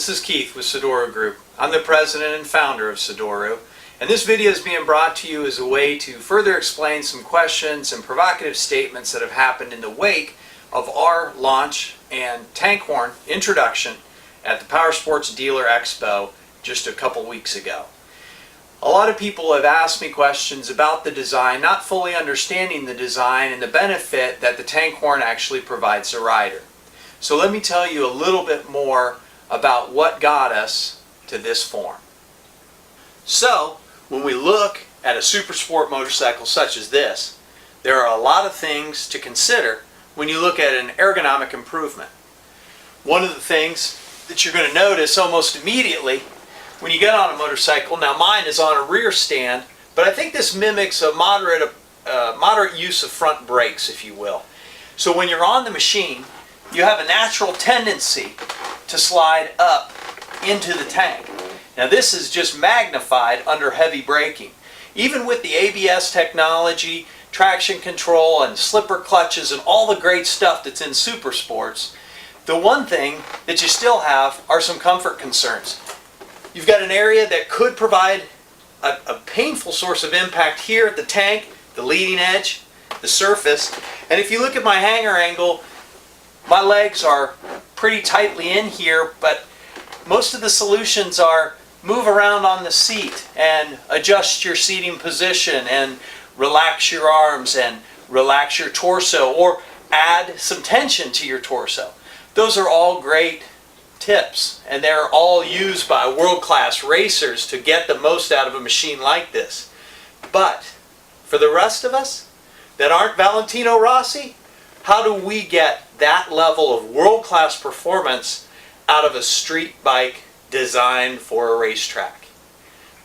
This is Keith with Sadoru Group. I'm the president and founder of Sadoru, and this video is being brought to you as a way to further explain some questions and provocative statements that have happened in the wake of our launch and Tankhorn introduction at the Power Sports Dealer Expo just a couple weeks ago. A lot of people have asked me questions about the design, not fully understanding the design and the benefit that the Tankhorn actually provides the rider. So let me tell you a little bit more about what got us to this form. So, when we look at a super sport motorcycle such as this, there are a lot of things to consider when you look at an ergonomic improvement. One of the things that you're going to notice almost immediately when you get on a motorcycle, now mine is on a rear stand, but I think this mimics a moderate use of front brakes, if you will. So when you're on the machine, you have a natural tendency to slide up into the tank. Now this is just magnified under heavy braking. Even with the ABS technology, traction control, and slipper clutches, and all the great stuff that's in super sports, the one thing that you still have are some comfort concerns. You've got an area that could provide a painful source of impact here at the tank, the leading edge, the surface, and if you look at my hanger angle, my legs are pretty tightly in here, but most of the solutions are move around on the seat and adjust your seating position and relax your arms and relax your torso or add some tension to your torso. Those are all great tips, and they're all used by world-class racers to get the most out of a machine like this. But for the rest of us that aren't Valentino Rossi, how do we get that level of world-class performance out of a street bike designed for a racetrack?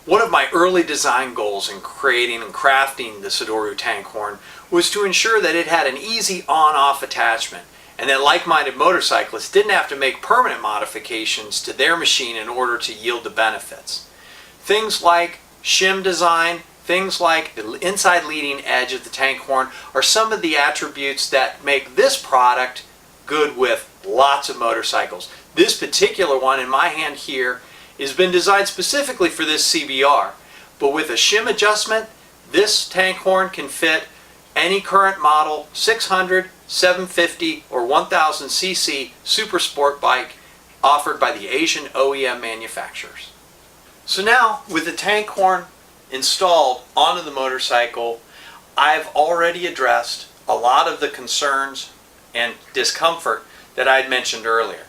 One of my early design goals in creating and crafting the Sadoru Tankhorn was to ensure that it had an easy on-off attachment, and that like-minded motorcyclists didn't have to make permanent modifications to their machine in order to yield the benefits. Things like shim design, things like the inside leading edge of the Tankhorn are some of the attributes that make this product good with lots of motorcycles. This particular one in my hand here has been designed specifically for this CBR, but with a shim adjustment, this Tankhorn can fit any current model 600, 750, or 1000 cc super sport bike offered by the Asian OEM manufacturers. So now, with the Tankhorn installed onto the motorcycle, I've already addressed a lot of the concerns and discomfort that I had mentioned earlier.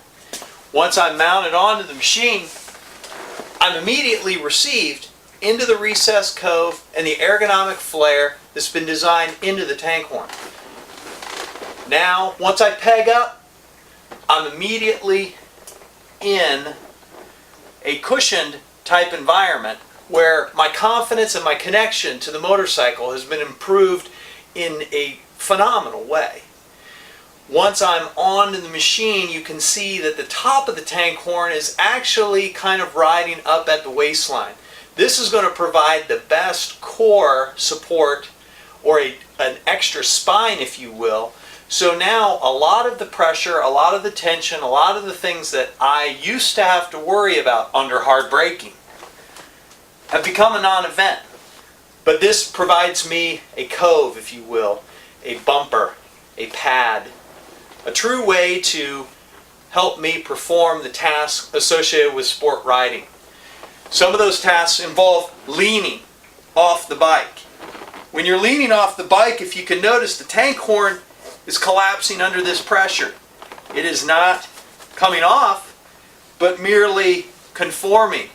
Once I'm mounted onto the machine, I'm immediately received into the recessed cove and the ergonomic flare that's been designed into the Tankhorn. Now, once I peg up, I'm immediately in a cushioned type environment where my confidence and my connection to the motorcycle has been improved in a phenomenal way. Once I'm on the machine, you can see that the top of the Tankhorn is actually kind of riding up at the waistline. This is going to provide the best core support, or an extra spine, if you will. So now a lot of the pressure, a lot of the tension, a lot of the things that I used to have to worry about under hard braking have become a non-event. But this provides me a cove, if you will, a bumper, a pad, a true way to help me perform the tasks associated with sport riding. Some of those tasks involve leaning off the bike. When you're leaning off the bike, if you can notice, the Tankhorn is collapsing under this pressure. It is not coming off, but merely conforming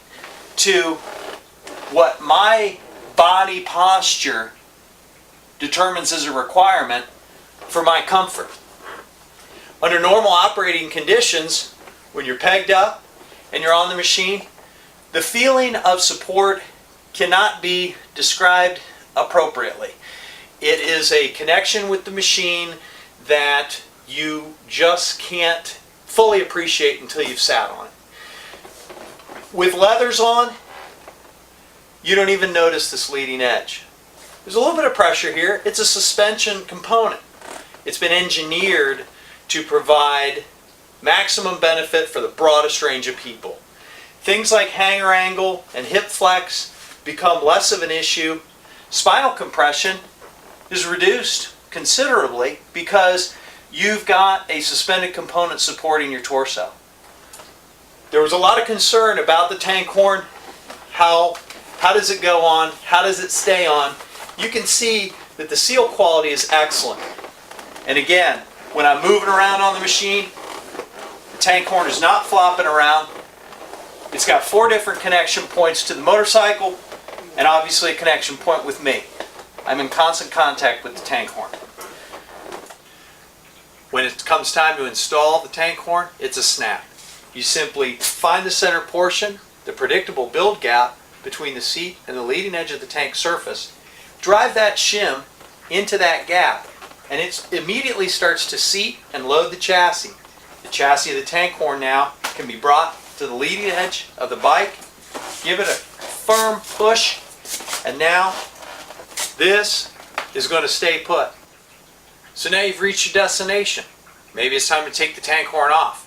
to what my body posture determines as a requirement for my comfort. Under normal operating conditions, when you're pegged up and you're on the machine, the feeling of support cannot be described appropriately. It is a connection with the machine that you just can't fully appreciate until you've sat on it. With leathers on, you don't even notice this leading edge. There's a little bit of pressure here. It's a suspension component. It's been engineered to provide maximum benefit for the broadest range of people. things like hanger angle and hip flex become less of an issue. Spinal compression is reduced considerably because you've got a suspended component supporting your torso. There was a lot of concern about the Tankhorn. How does it go on? How does it stay on? You can see that the seal quality is excellent. And again, when I'm moving around on the machine, the Tankhorn is not flopping around. It's got 4 different connection points to the motorcycle and obviously a connection point with me. I'm in constant contact with the Tankhorn. When it comes time to install the Tankhorn, it's a snap. You simply find the center portion, the predictable build gap between the seat and the leading edge of the tank surface, drive that shim into that gap, and it immediately starts to seat and load the chassis. The chassis of the Tankhorn now can be brought to the leading edge of the bike, give it a firm push, and now this is going to stay put. So now you've reached your destination. Maybe it's time to take the Tankhorn off.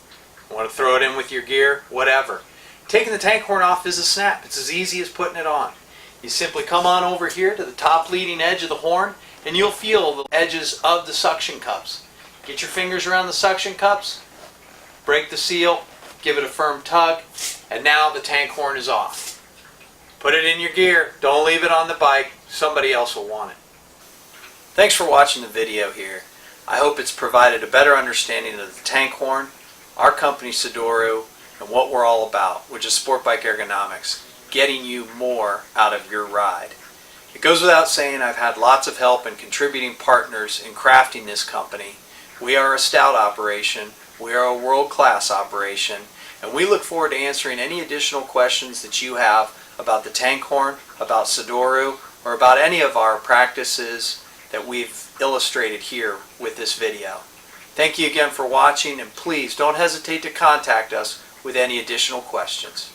You want to throw it in with your gear, whatever. Taking the Tankhorn off is a snap. It's as easy as putting it on. You simply come on over here to the top leading edge of the horn and you'll feel the edges of the suction cups. Get your fingers around the suction cups, break the seal, give it a firm tug, and now the Tankhorn is off. Put it in your gear. Don't leave it on the bike. Somebody else will want it. Thanks for watching the video here. I hope it's provided a better understanding of the Tankhorn, our company Sadoru, and what we're all about, which is sport bike ergonomics, getting you more out of your ride. It goes without saying I've had lots of help and contributing partners in crafting this company. We are a stout operation, we are a world-class operation, and we look forward to answering any additional questions that you have about the Tankhorn, about Sadoru, or about any of our practices that we've illustrated here with this video. Thank you again for watching, and please don't hesitate to contact us with any additional questions.